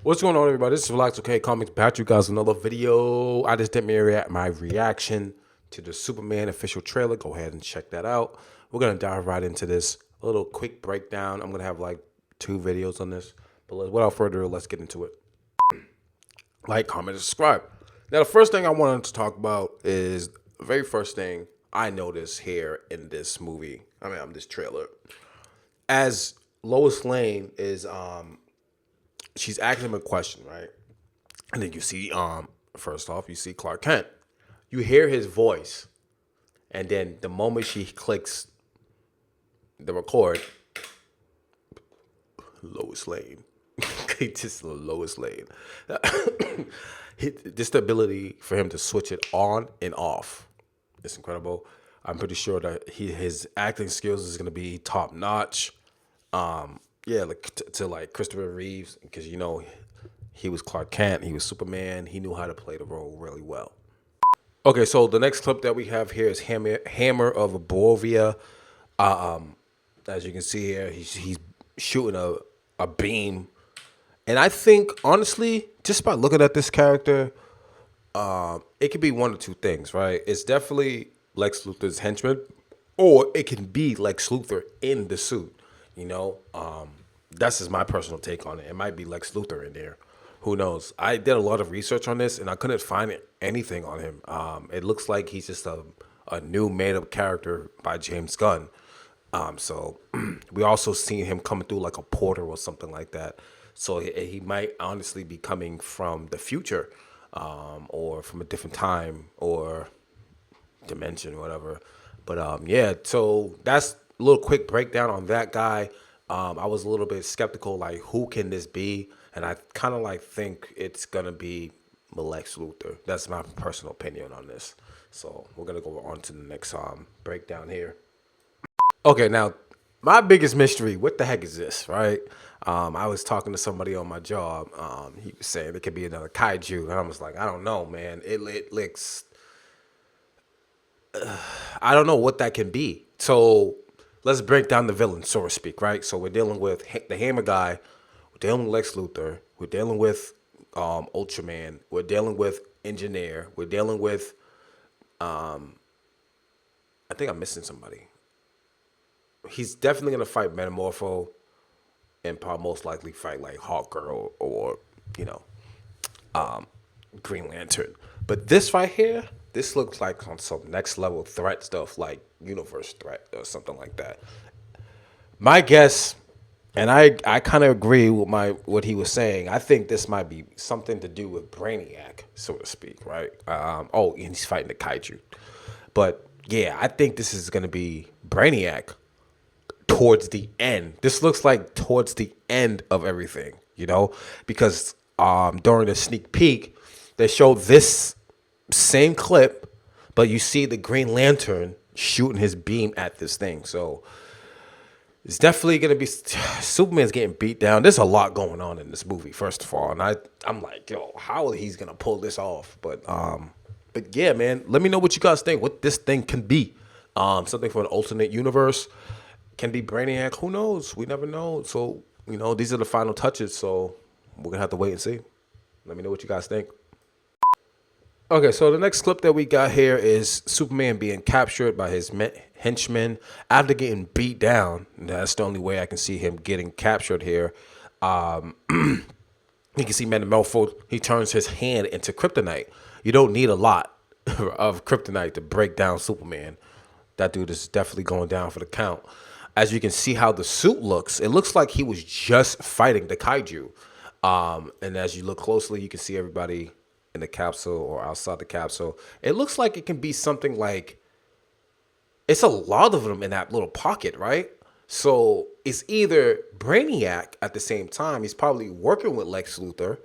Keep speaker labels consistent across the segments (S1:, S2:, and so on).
S1: What's going on, everybody? This is Relax Okay Comics back to you guys with another video. I just did my reaction to the Superman official trailer. Go ahead and check that out. We're gonna dive right into this little quick breakdown. I'm gonna have like 2 videos on this, but without further ado, let's get into it. Like, comment, and subscribe. Now, the first thing I wanted to talk about is the very first thing I noticed here in this movie. This trailer, as Lois Lane is she's asking him a question, right? And then you see, first off, you see Clark Kent. You hear his voice, and then the moment she clicks the record, Lois Lane, just Lois Lane. Just the ability for him to switch it on and off, it's incredible. I'm pretty sure that his acting skills is gonna be top notch. Yeah, like to like Christopher Reeves, because he was Clark Kent, he was Superman, he knew how to play the role really well. Okay, so the next clip that we have here is Hammer of Borovia. As you can see here, he's shooting a beam, and I think honestly, just by looking at this character, it could be one of two things, right? It's definitely Lex Luthor's henchman, or it can be Lex Luthor in the suit. That's just my personal take on it. It might be Lex Luthor in there. Who knows? I did a lot of research on this, and I couldn't find anything on him. It looks like he's just a new made-up character by James Gunn. So we also seen him coming through like a portal or something like that. So he might honestly be coming from the future, or from a different time or dimension, or whatever. But yeah. So that's a little quick breakdown on that guy. I was a little bit skeptical, like who can this be, and I kind of like think it's gonna be Lex Luthor. That's my personal opinion on this. So we're gonna go on to the next breakdown here. Okay, now my biggest mystery, what the heck is this, right? I was talking to somebody on my job. He was saying it could be another kaiju, and I was like, I don't know, man. It looks, I don't know what that can be. So let's break down the villain, so to speak, right? So we're dealing with the Hammer guy, we're dealing with Lex Luthor, we're dealing with Ultraman, we're dealing with Engineer, we're dealing with, I think I'm missing somebody. He's definitely gonna fight Metamorpho, and probably most likely fight like Hawkgirl or you know Green Lantern. But this right here, this looks like on some next level threat stuff, like universe threat or something like that. My guess, and I kind of agree with what he was saying. I think this might be something to do with Brainiac, so to speak, right? Oh, and he's fighting the kaiju. But yeah, I think this is gonna be Brainiac towards the end. This looks like towards the end of everything, because during the sneak peek, they showed this same clip, but you see the Green Lantern shooting his beam at this thing. So it's definitely gonna be Superman's getting beat down. There's a lot going on in this movie, first of all, and I'm like, yo, how he's gonna pull this off? But yeah, man, let me know what you guys think. What this thing can be. Something for an alternate universe. Can be Brainiac. Who knows? We never know. So, these are the final touches. So, we're going to have to wait and see. Let me know what you guys think. Okay, so the next clip that we got here is Superman being captured by his henchmen after getting beat down. That's the only way I can see him getting captured here. You can see Metamorpho, he turns his hand into kryptonite. You don't need a lot of kryptonite to break down Superman. That dude is definitely going down for the count. As you can see how the suit looks, it looks like he was just fighting the kaiju. And as you look closely, you can see everybody in the capsule or outside the capsule. It looks like it can be something like, it's a lot of them in that little pocket, right? So it's either Brainiac at the same time. He's probably working with Lex Luthor,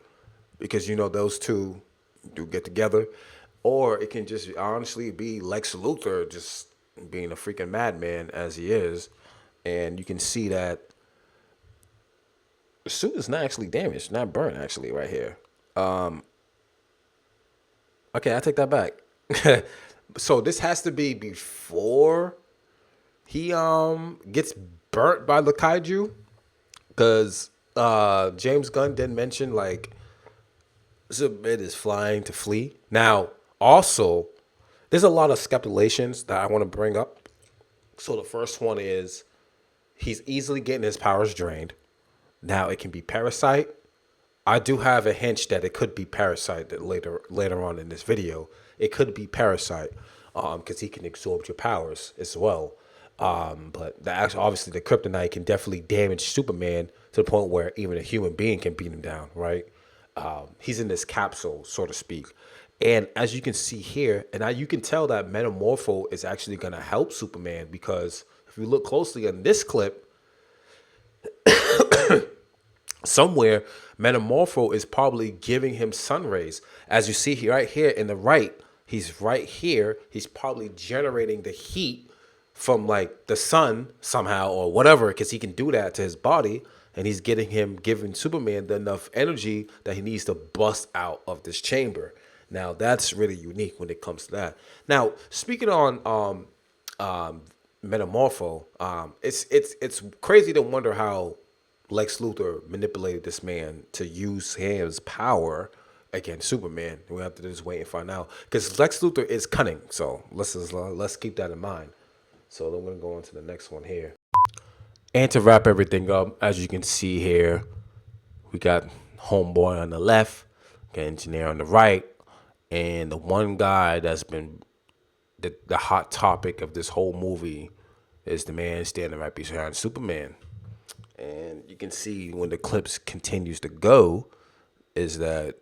S1: because those two do get together, or it can just honestly be Lex Luthor just being a freaking madman as he is. And you can see that the suit is not actually damaged, not burnt actually right here. Okay, I take that back. So this has to be before he gets burnt by the kaiju, because James Gunn did mention like Superman is flying to flee. Now, also, there's a lot of speculations that I want to bring up. So the first one is he's easily getting his powers drained. Now it can be Parasite. I do have a hunch that it could be Parasite that later on in this video. It could be Parasite, because he can absorb your powers as well. But obviously the kryptonite can definitely damage Superman to the point where even a human being can beat him down, right? He's in this capsule, so to speak. And as you can see here, you can tell that Metamorpho is actually going to help Superman because if you look closely in this clip, somewhere Metamorpho is probably giving him sun rays. As you see here, right here in the right, he's right here. He's probably generating the heat from like the sun somehow or whatever, because he can do that to his body. And he's giving Superman enough energy that he needs to bust out of this chamber. Now that's really unique when it comes to that. Now speaking on Metamorpho, it's crazy to wonder how Lex Luthor manipulated this man to use his power against Superman. We have to just wait and find out because Lex Luthor is cunning. So let's keep that in mind. So then we're gonna go on to the next one here. And to wrap everything up, as you can see here, we got Homeboy on the left, got Engineer on the right, and the one guy that's been the hot topic of this whole movie is the man standing right behind Superman. And you can see when the clips continues to go, is that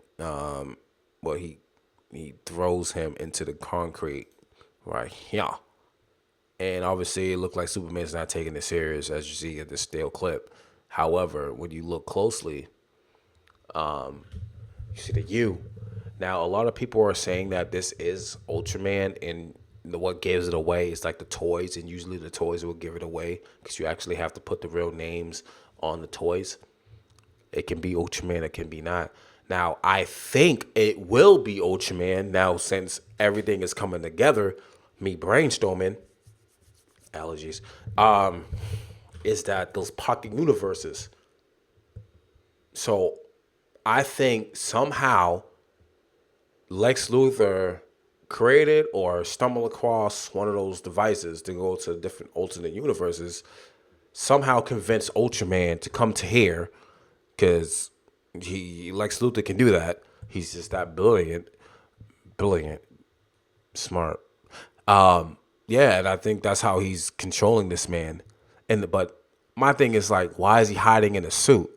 S1: he throws him into the concrete right here. And obviously, it looked like Superman's not taking it serious, as you see in this still clip. However, when you look closely, you see the U. Now, a lot of people are saying that this is Ultraman, and what gives it away is like the toys, and usually the toys will give it away because you actually have to put the real names on the toys. It can be Ultraman, it can be not. Now, I think it will be Ultraman now since everything is coming together, me brainstorming, allergies, is that those pocket universes. So I think somehow Lex Luthor created or stumbled across one of those devices to go to different alternate universes, somehow convince Ultraman to come to here because Lex Luthor can do that. He's just that brilliant, smart. Yeah, and I think that's how he's controlling this man. But my thing is like, why is he hiding in a suit?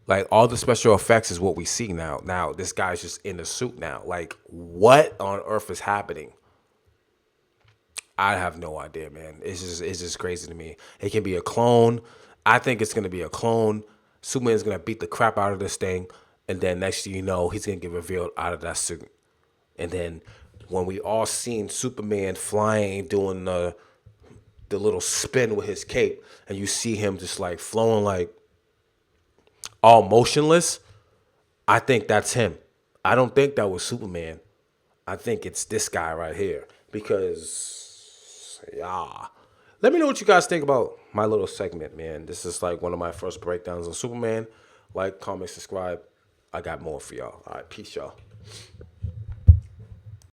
S1: Like all the special effects is what we see now. Now this guy's just in a suit now. Like what on earth is happening? I have no idea, man. It's just crazy to me. It can be a clone. I think it's gonna be a clone. Superman's gonna beat the crap out of this thing, and then next thing you know, he's gonna get revealed out of that suit. And then when we all seen Superman flying, doing the little spin with his cape, and you see him just like flowing like all motionless, I think that's him. I don't think that was Superman. I think it's this guy right here. Because, yeah. Let me know what you guys think about my little segment, man. This is like one of my first breakdowns on Superman. Like, comment, subscribe. I got more for y'all. All right, peace, y'all.